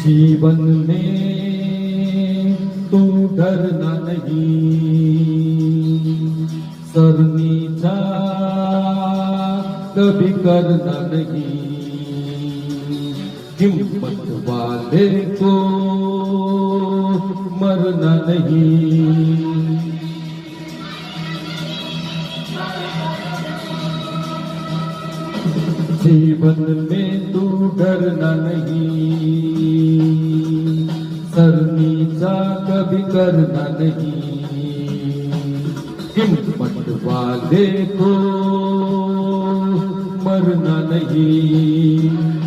जीवन में तू डरना नहीं, सर नीचा कभी करना नहीं, हिम्मत वाले को मरना नहीं। जीवन में तू डरना नहीं, सर नीचा कभी करना नहीं, हिम्मत वाले को मरना नहीं।